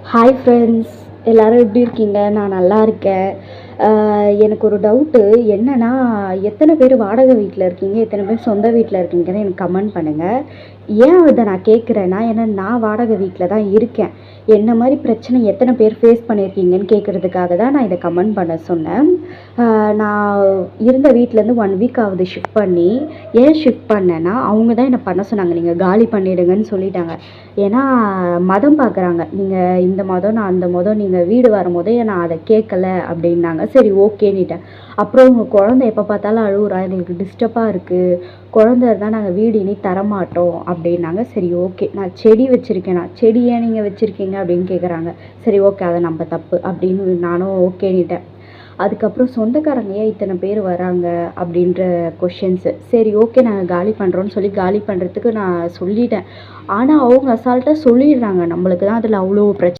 Hi friends, எல்லாரும் எப்படி இருக்கீங்க? நான் நல்லா இருக்கேன். எனக்கு ஒரு டவுட்டு. என்னன்னா, எத்தனை பேர் வாடகை வீட்ல இருக்கீங்க? எத்தனை பேர் சொந்த வீட்ல இருக்கீங்கன்னு எனக்கு கமெண்ட் பண்ணுங்கள். ஏன் இதை நான் கேட்குறேன்னா, ஏன்னா நான் வாடகை வீட்டில் தான் இருக்கேன். என்ன மாதிரி பிரச்சனை எத்தனை பேர் ஃபேஸ் பண்ணியிருக்கீங்கன்னு கேட்குறதுக்காக தான் நான் இதை கமெண்ட் பண்ண சொன்னேன். நான் இருந்த வீட்டிலேருந்து 1 வீக் ஆகுது ஷிஃப்ட் பண்ணி. ஏன் ஷிஃப்ட் பண்ணேன்னா, அவங்க தான் என்னை பண்ண சொன்னாங்க. நீங்கள் காலி பண்ணிவிடுங்கன்னு சொல்லிட்டாங்க. ஏன்னா மதம் பார்க்குறாங்க. நீங்கள் இந்த மதம், நான் அந்த மதம், நீங்கள் வீடு வரும்போதே நான் அதை கேட்கல அப்படின்னாங்க. சரி ஓகேன்னுட்டேன். அப்புறம் உங்கள் குழந்தை எப்போ பார்த்தாலும் அழுவுறா, எங்களுக்கு டிஸ்டர்பாக இருக்குது, குழந்தை இருந்தால் நாங்கள் வீடு இனி தரமாட்டோம் அப்படின்னாங்க. சரி ஓகே, நான் செடி வச்சுருக்கேன், நான் செடி ஏன் நீங்கள் வச்சுருக்கீங்க அப்படின்னு கேட்குறாங்க. சரி ஓகே, அதை நம்ம தப்பு அப்படின்னு நானும் ஓகேன்னுட்டேன். அதுக்கப்புறம் சொந்தக்காரங்க ஏன் இத்தனை பேர் வராங்க அப்படின்ற கொஷின்ஸு. சரி ஓகே, நாங்கள் காலி பண்ணுறோன்னு சொல்லி காலி பண்ணுறதுக்கு நான் சொல்லிட்டேன். ஆனால் அவங்க அசால்ட்டாக சொல்லிடுறாங்க. நம்மளுக்கு தான் அதில் அவ்வளோ பிரச்சனை.